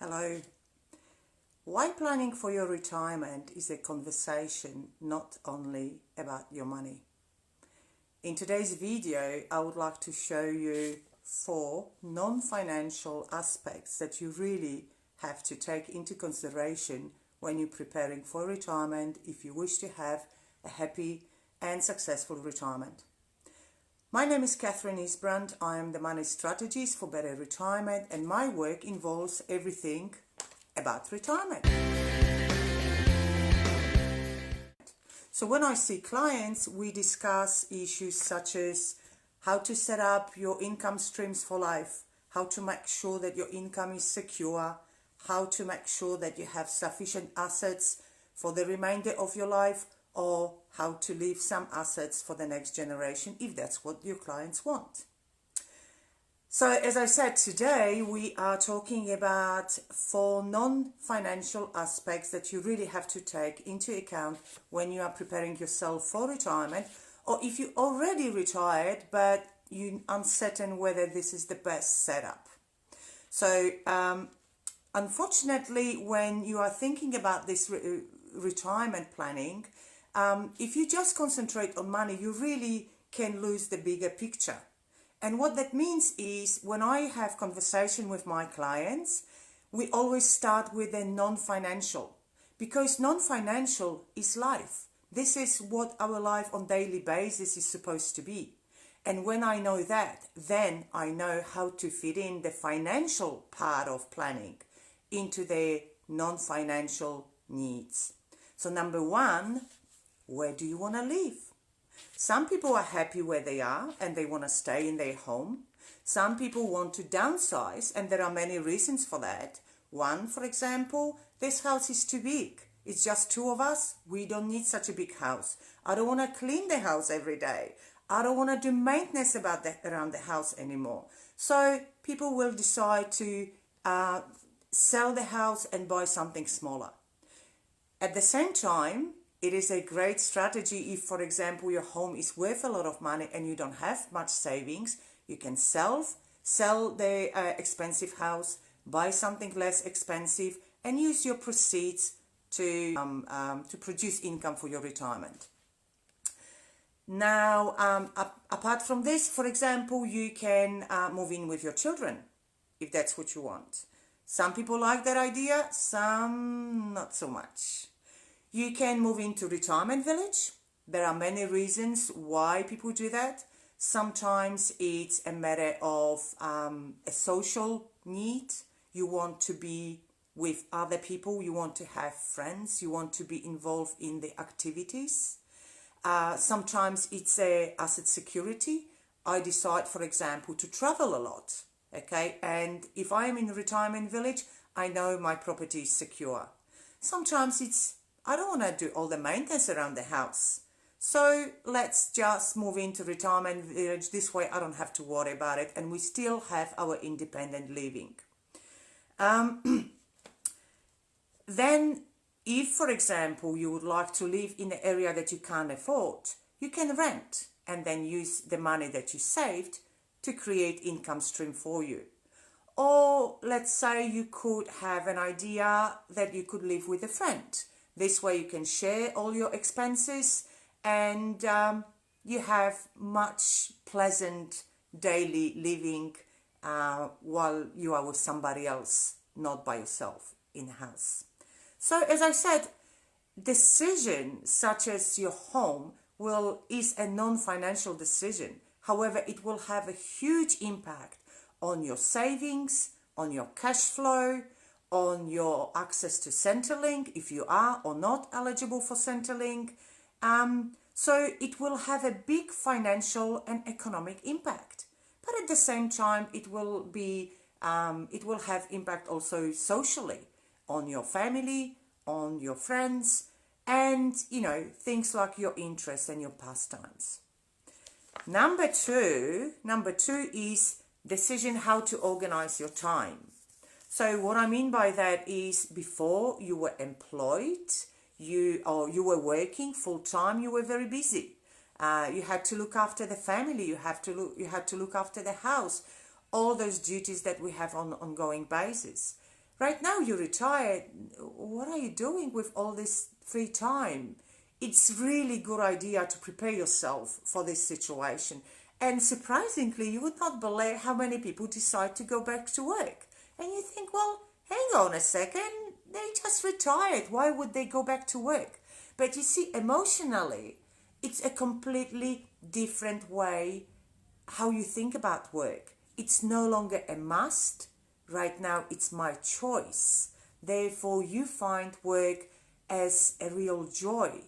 Hello. Why planning for your retirement is a conversation not only about your money. In today's video, I would like to show you 4 non-financial aspects that you really have to take into consideration when you're preparing for retirement if you wish to have a happy and successful retirement. My name is Katherine Isbrandt. I am the money strategist for better retirement, and my work involves everything about retirement. So when I see clients, we discuss issues such as how to set up your income streams for life, how to make sure that your income is secure, how to make sure that you have sufficient assets for the remainder of your life, or how to leave some assets for the next generation if that's what your clients want. So as I said, today we are talking about 4 non-financial aspects that you really have to take into account when you are preparing yourself for retirement, or if you already retired but you're uncertain whether this is the best setup. So unfortunately, when you are thinking about this retirement planning, if you just concentrate on money, you really can lose the bigger picture. And what that means is when I have conversation with my clients, we always start with the non-financial, because non-financial is life. This is what our life on daily basis is supposed to be. And when I know that, then I know how to fit in the financial part of planning into the non-financial needs. So number 1, where do you want to live? Some people are happy where they are and they want to stay in their home. Some people want to downsize, and there are many reasons for that. One, for example, this house is too big. It's just 2 of us. We don't need such a big house. I don't want to clean the house every day. I don't want to do maintenance around the house anymore. So people will decide to sell the house and buy something smaller. At the same time, it is a great strategy if, for example, your home is worth a lot of money and you don't have much savings. You can sell the expensive house, buy something less expensive, and use your proceeds to produce income for your retirement. Now, apart from this, for example, you can move in with your children if that's what you want. Some people like that idea, some not so much. You can move into retirement village. There are many reasons why people do that. Sometimes it's a matter of a social need. You want to be with other people. You want to have friends. You want to be involved in the activities. Sometimes it's a asset security. I decide, for example, to travel a lot. Okay, and if I am in a retirement village, I know my property is secure. Sometimes it's I don't want to do all the maintenance around the house. So let's just move into retirement village. This way I don't have to worry about it, and we still have our independent living. Then if, for example, you would like to live in an area that you can't afford, you can rent and then use the money that you saved to create income stream for you. Or let's say you could have an idea that you could live with a friend. This way you can share all your expenses, and you have much pleasant daily living while you are with somebody else, not by yourself in the house. So as I said, decision such as your home is a non-financial decision. However, it will have a huge impact on your savings, on your cash flow, on your access to Centrelink, if you are or not eligible for Centrelink. So it will have a big financial and economic impact. But at the same time, it will have impact also socially on your family, on your friends, and things like your interests and your pastimes. Number two is decision how to organize your time. So what I mean by that is, before you were employed, you were working full time, you were very busy. You had to look after the family, you had to look after the house, all those duties that we have on an ongoing basis. Right now you're retired. What are you doing with all this free time? It's really good idea to prepare yourself for this situation. And surprisingly, you would not believe how many people decide to go back to work. And you think, well, hang on a second, they just retired. Why would they go back to work? But you see, emotionally, it's a completely different way how you think about work. It's no longer a must. Right now, it's my choice. Therefore, you find work as a real joy,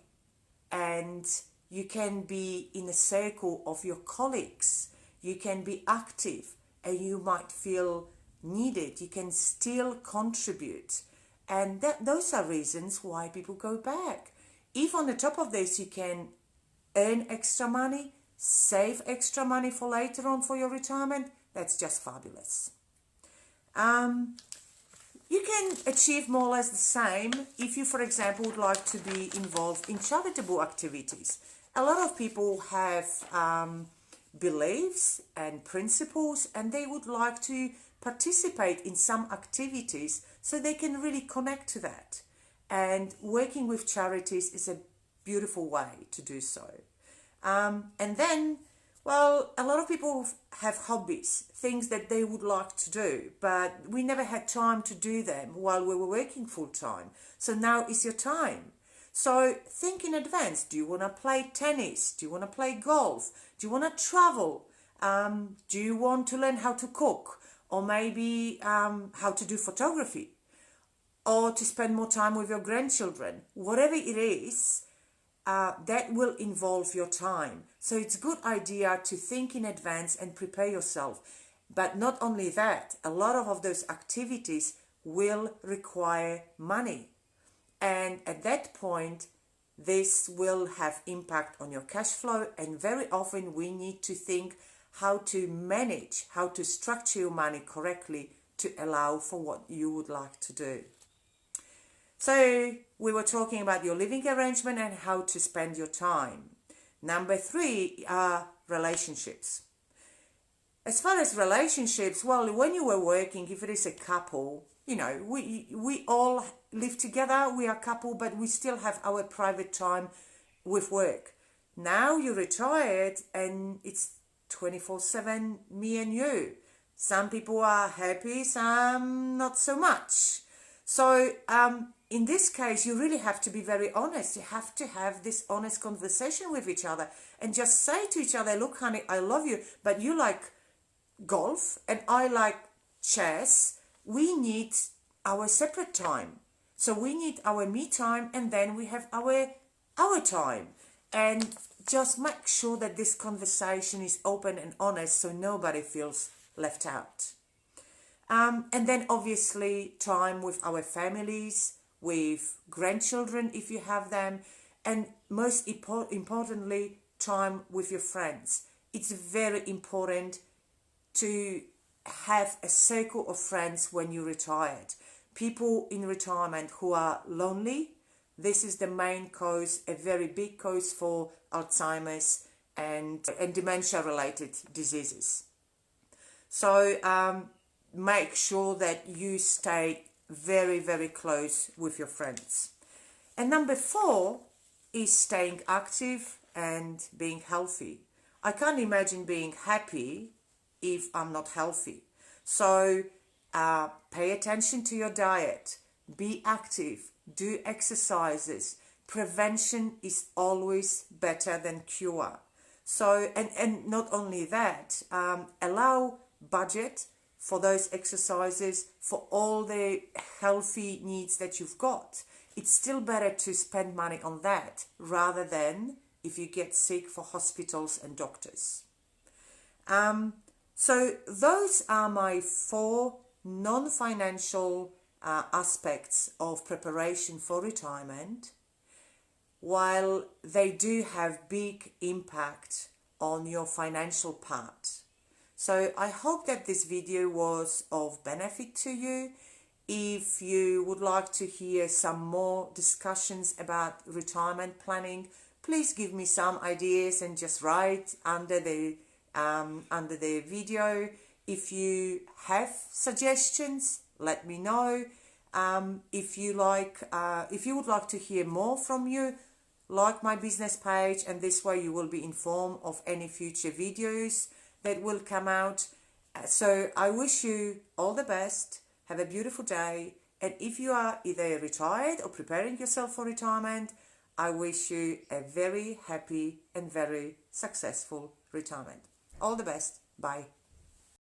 and you can be in a circle of your colleagues. You can be active, and you might feel needed. You can still contribute, and those are reasons why people go back. If on the top of this you can earn extra money, save extra money for later on for your retirement, that's just fabulous. You can achieve more or less the same if you, for example, would like to be involved in charitable activities. A lot of people have beliefs and principles, and they would like to participate in some activities so they can really connect to that. And working with charities is a beautiful way to do so. And then, well, a lot of people have hobbies, things that they would like to do, but we never had time to do them while we were working full time. So now is your time. So think in advance. Do you want to play tennis? Do you want to play golf? Do you want to travel? Do you want to learn how to cook? Or maybe how to do photography? Or to spend more time with your grandchildren? Whatever it is, that will involve your time. So it's a good idea to think in advance and prepare yourself. But not only that, a lot of those activities will require money. And at that point, this will have impact on your cash flow. And very often we need to think how to manage, how to structure your money correctly to allow for what you would like to do. So we were talking about your living arrangement and how to spend your time. Number 3 are relationships. As far as relationships, well, when you were working, if it is a couple, you know, we all live together, we are a couple, but we still have our private time with work. Now you're retired and it's 24/7 me and you. Some people are happy, some not so much. So in this case, you really have to be very honest. You have to have this honest conversation with each other and just say to each other, look, honey, I love you, but you like golf and I like chess. We need our separate time. So we need our me time, and then we have our time. And just make sure that this conversation is open and honest so nobody feels left out. And then obviously time with our families, with grandchildren if you have them, and most importantly, time with your friends. It's very important to have a circle of friends when you're retired. People in retirement who are lonely, this is the main cause, a very big cause for Alzheimer's and dementia-related diseases. So make sure that you stay very, very close with your friends. And number 4 is staying active and being healthy. I can't imagine being happy if I'm not healthy. So pay attention to your diet, be active, do exercises. Prevention is always better than cure. So, and not only that, allow budget for those exercises, for all the healthy needs that you've got. It's still better to spend money on that rather than if you get sick for hospitals and doctors. So those are my 4 non-financial aspects of preparation for retirement, while they do have big impact on your financial part. So I hope that this video was of benefit to you. If you would like to hear some more discussions about retirement planning, please give me some ideas and just write under the video. If you have suggestions, let me know. If you would like to hear more from you, like my business page, and this way you will be informed of any future videos that will come out. So I wish you all the best. Have a beautiful day. And if you are either retired or preparing yourself for retirement, I wish you a very happy and very successful retirement. All the best. Bye.